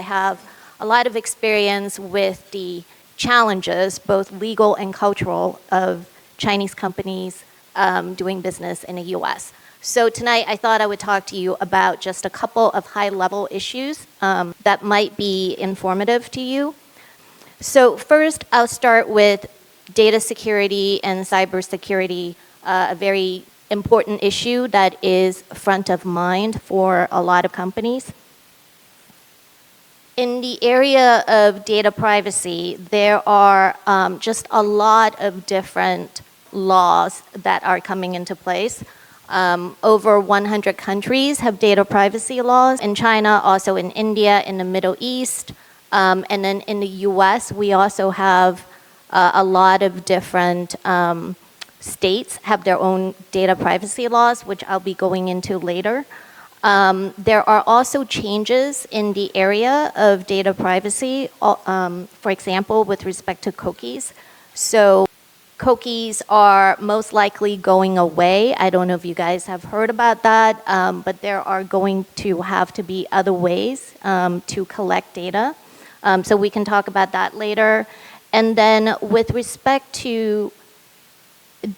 I have a lot of experience with the challenges, both legal and cultural, of Chinese companies doing business in the US. So tonight I thought I would talk to you about just a couple of high-level issues that might be informative to you. So first, I'll start with data security and cybersecurity, a very important issue that is front of mind for a lot of companies. In the area of data privacy, there are just a lot of different laws that are coming into place. Over 100 countries have data privacy laws. In China, also in India, in the Middle East, and then in the US, we also have a lot of different states have their own data privacy laws, which I'll be going into later. There are also changes in the area of data privacy, for example, with respect to cookies. So cookies are most likely going away. I don't know if you guys have heard about that, but there are going to have to be other ways to collect data. So we can talk about that later. And then with respect to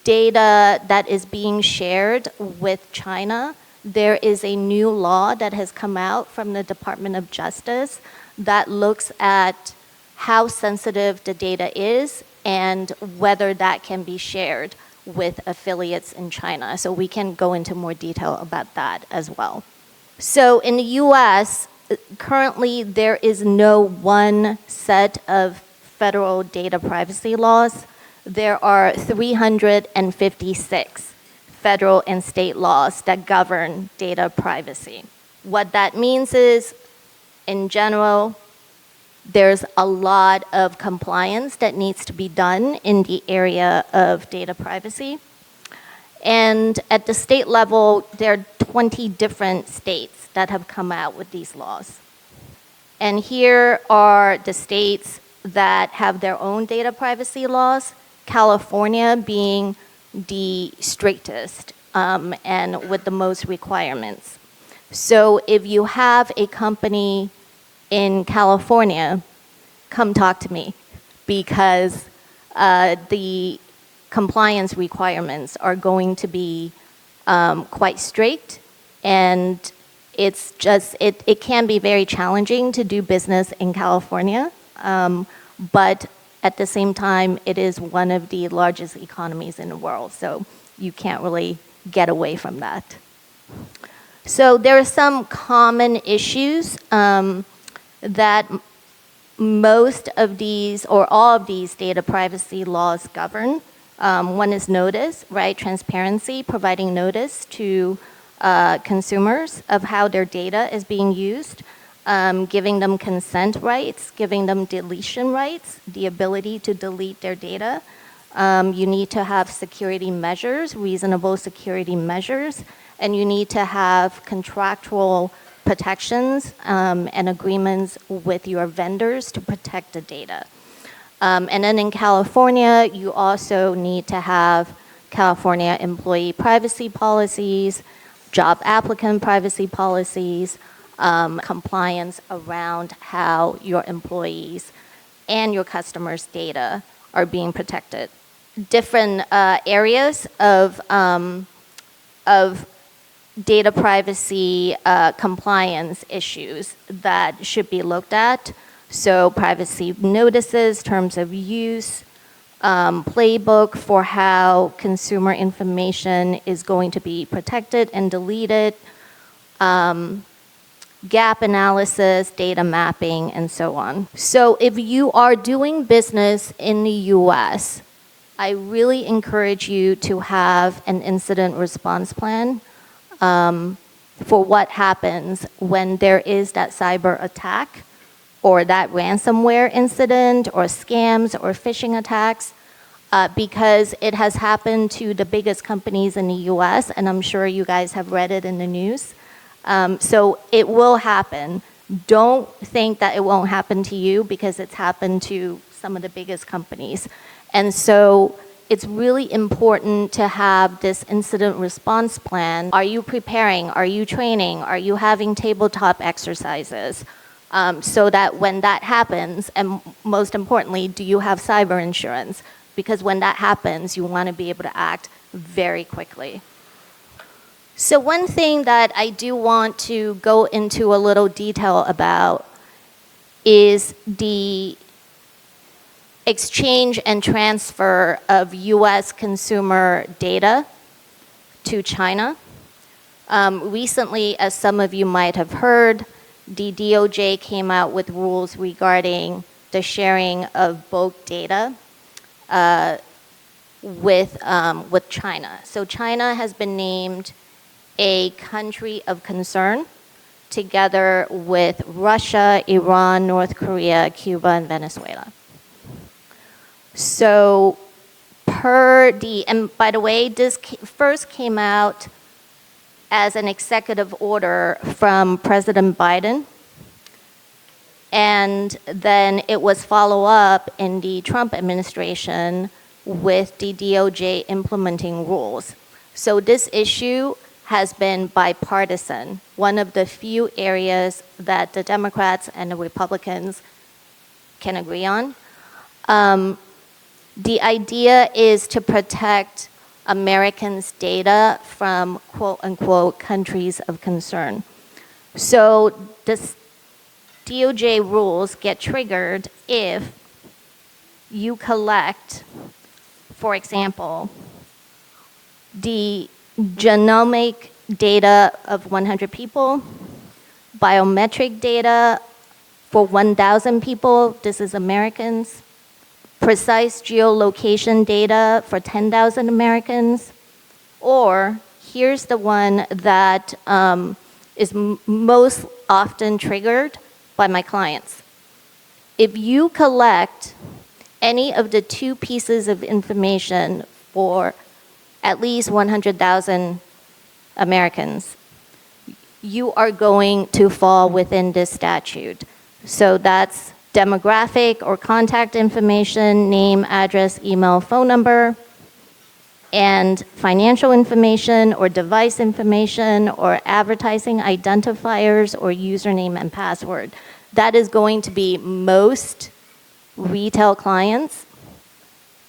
data that is being shared with China, there is a new law that has come out from the Department of Justice that looks at how sensitive the data is and whether that can be shared with affiliates in China. So we can go into more detail about that as well. So in the US, currently there is no one set of federal data privacy laws. There are 356 federal and state laws that govern data privacy. What that means is, in general, there's a lot of compliance that needs to be done in the area of data privacy. And at the state level, there are 20 different states that have come out with these laws. And here are the states that have their own data privacy laws, California being the strictest and with the most requirements. So if you have a company in California, come talk to me, because the compliance requirements are going to be quite strict, and it's just, it can be very challenging to do business in California, but at the same time, it is one of the largest economies in the world, so you can't really get away from that. So there are some common issues that most of these, or all of these data privacy laws govern. One is notice, right? Transparency, providing notice to consumers of how their data is being used. Giving them consent rights, giving them deletion rights, the ability to delete their data. You need to have security measures, reasonable security measures, and you need to have contractual protections and agreements with your vendors to protect the data. And then in California, you also need to have California employee privacy policies, job applicant privacy policies, compliance around how your employees and your customers' data are being protected. Different areas of data privacy compliance issues that should be looked at. So privacy notices, terms of use, playbook for how consumer information is going to be protected and deleted, gap analysis, data mapping, and so on. So if you are doing business in the US, I really encourage you to have an incident response plan for what happens when there is that cyber attack or that ransomware incident or scams or phishing attacks, because it has happened to the biggest companies in the US, and I'm sure you guys have read it in the news. So it will happen. Don't think that it won't happen to you, because it's happened to some of the biggest companies. And so it's really important to have this incident response plan. Are you preparing? Are you training? Are you having tabletop exercises? so that when that happens, and most importantly, do you have cyber insurance? Because when that happens, you want to be able to act very quickly. So one thing that I do want to go into a little detail about is the exchange and transfer of US consumer data to China. Recently, as some of you might have heard, the DOJ came out with rules regarding the sharing of bulk data with China. So China has been named a country of concern together with Russia, Iran, North Korea, Cuba, and Venezuela. So and by the way, this first came out as an executive order from President Biden, and then it was followed up in the Trump administration with the DOJ implementing rules. So this issue has been bipartisan, one of the few areas that the Democrats and the Republicans can agree on. The idea is to protect Americans' data from quote-unquote countries of concern. So this DOJ rules get triggered if you collect, for example, the genomic data of 100 people, biometric data for 1,000 people, this is Americans, precise geolocation data for 10,000 Americans, or here's the one that is most often triggered by my clients. If you collect any of the two pieces of information for at least 100,000 Americans, you are going to fall within this statute. So that's demographic or contact information, name, address, email, phone number, and financial information or device information or advertising identifiers or username and password. That is going to be most retail clients.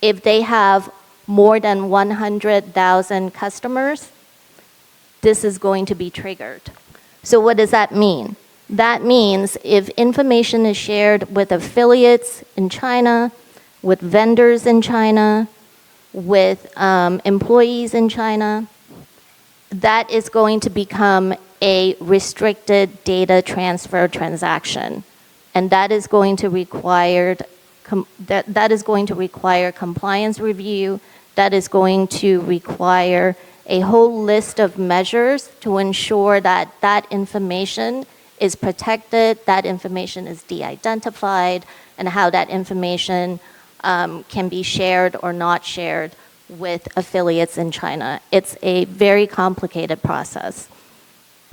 If they have more than 100,000 customers, this is going to be triggered. So what does that mean? That means if information is shared with affiliates in China, with vendors in China, with employees in China, that is going to become a restricted data transfer transaction. And that is going to require compliance review. That is going to require a whole list of measures to ensure that that information is protected, that information is de-identified, and how that information can be shared or not shared with affiliates in China. It's a very complicated process.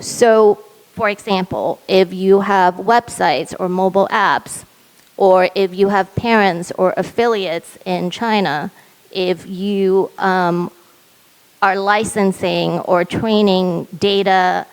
So, for example, if you have websites or mobile apps, or if you have parents or affiliates in China, if you are licensing or training data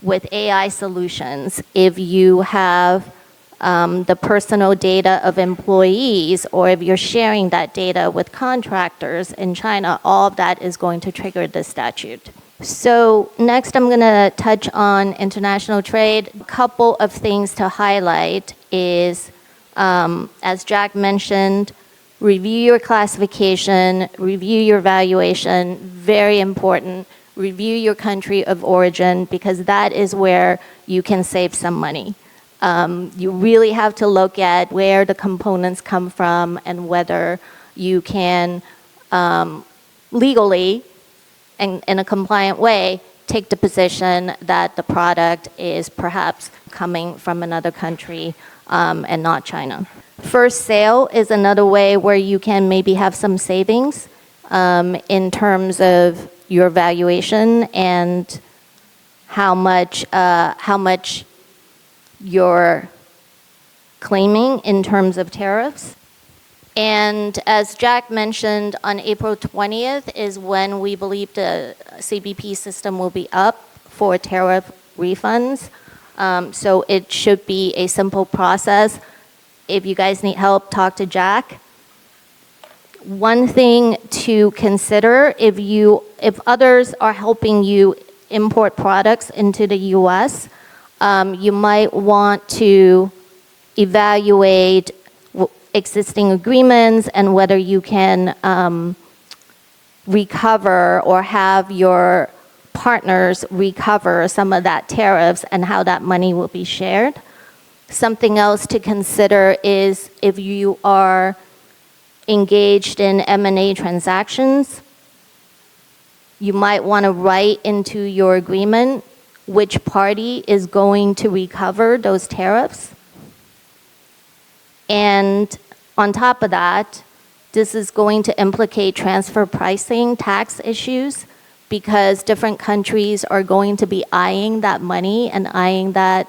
with AI solutions, if you have the personal data of employees, or if you're sharing that data with contractors in China, all of that is going to trigger this statute. So next I'm gonna touch on international trade. A couple of things to highlight is, as Jack mentioned, review your classification, review your valuation, very important. Review your country of origin, because that is where you can save some money. You really have to look at where the components come from and whether you can legally and in a compliant way take the position that the product is perhaps coming from another country and not China. First sale is another way where you can maybe have some savings in terms of your valuation and how much you're claiming in terms of tariffs. And as Jack mentioned, on April 20th is when we believe the CBP system will be up for tariff refunds. So it should be a simple process. If you guys need help, talk to Jack. One thing to consider, if others are helping you import products into the US, you might want to evaluate existing agreements and whether you can recover or have your partners recover some of that tariffs and how that money will be shared. Something else to consider is if you are engaged in M&A transactions, you might want to write into your agreement which party is going to recover those tariffs. And on top of that, this is going to implicate transfer pricing tax issues because different countries are going to be eyeing that money and eyeing that,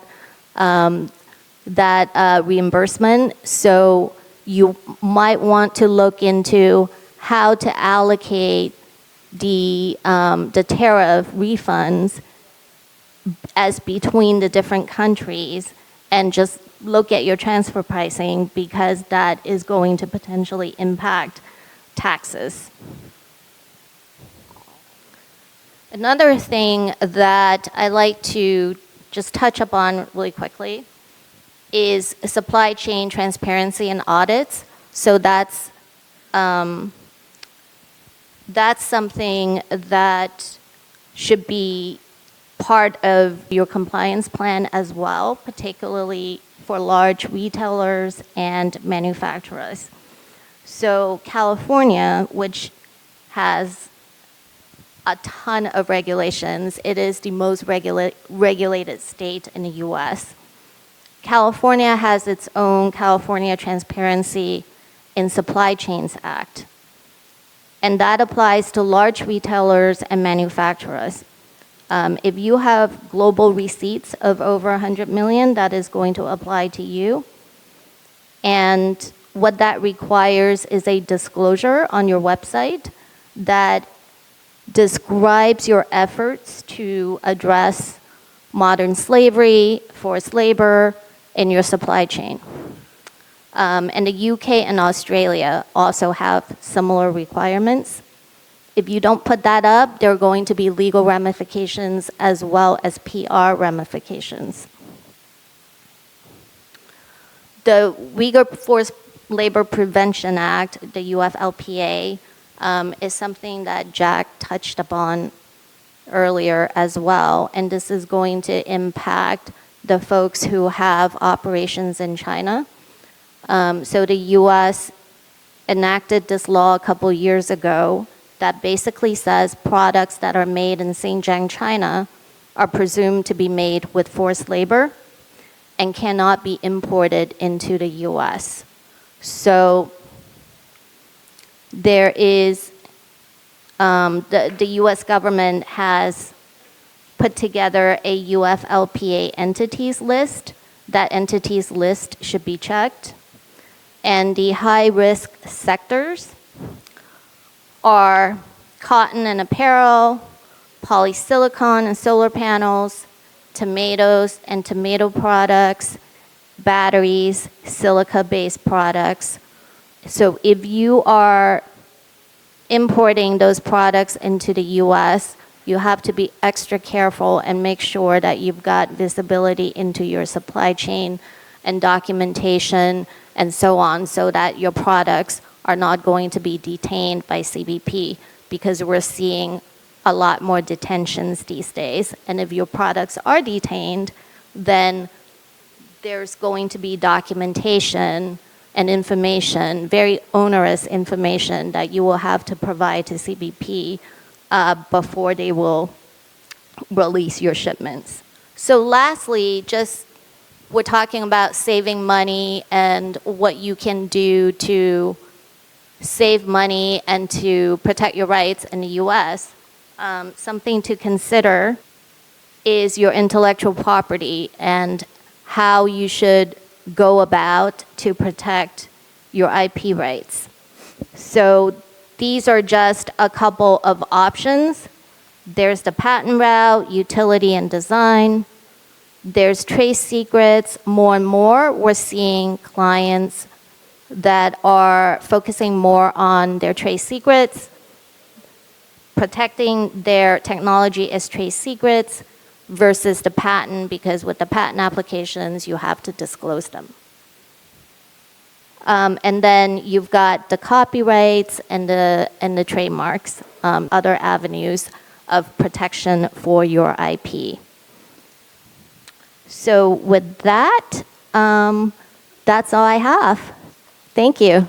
reimbursement. So you might want to look into how to allocate the tariff refunds as between the different countries and just look at your transfer pricing because that is going to potentially impact taxes. Another thing that I like to just touch upon really quickly is supply chain transparency and audits. So that's something that should be part of your compliance plan as well, particularly for large retailers and manufacturers. So California, which has a ton of regulations, it is the most regulated state in the US. California has its own California Transparency in Supply Chains Act. And that applies to large retailers and manufacturers. If you have global receipts of over 100 million, that is going to apply to you. And what that requires is a disclosure on your website that describes your efforts to address modern slavery, forced labor in your supply chain. And the UK and Australia also have similar requirements. If you don't put that up, there are going to be legal ramifications as well as PR ramifications. The Uyghur Forced Labor Prevention Act, the UFLPA, is something that Jack touched upon earlier as well, and this is going to impact the folks who have operations in China. So the US enacted this law a couple years ago that basically says products that are made in Xinjiang, China are presumed to be made with forced labor and cannot be imported into the US. So there is, the US government has put together a UFLPA entities list. That entities list should be checked. And the high-risk sectors are cotton and apparel, polysilicon and solar panels, tomatoes and tomato products, batteries, silica-based products. So if you are importing those products into the US, you have to be extra careful and make sure that you've got visibility into your supply chain and documentation and so on, so that your products are not going to be detained by CBP, because we're seeing a lot more detentions these days. And if your products are detained, then there's going to be documentation and information, very onerous information that you will have to provide to CBP before they will release your shipments. So lastly, we're talking about saving money and what you can do to save money and to protect your rights in the US. Something to consider is your intellectual property and how you should go about to protect your IP rights. So these are just a couple of options. There's the patent route, utility and design, There's trade secrets. More and more, we're seeing clients that are focusing more on their trade secrets, protecting their technology as trade secrets versus the patent, because with the patent applications, you have to disclose them. And then you've got the copyrights and the trademarks, other avenues of protection for your IP. So with that, that's all I have. Thank you.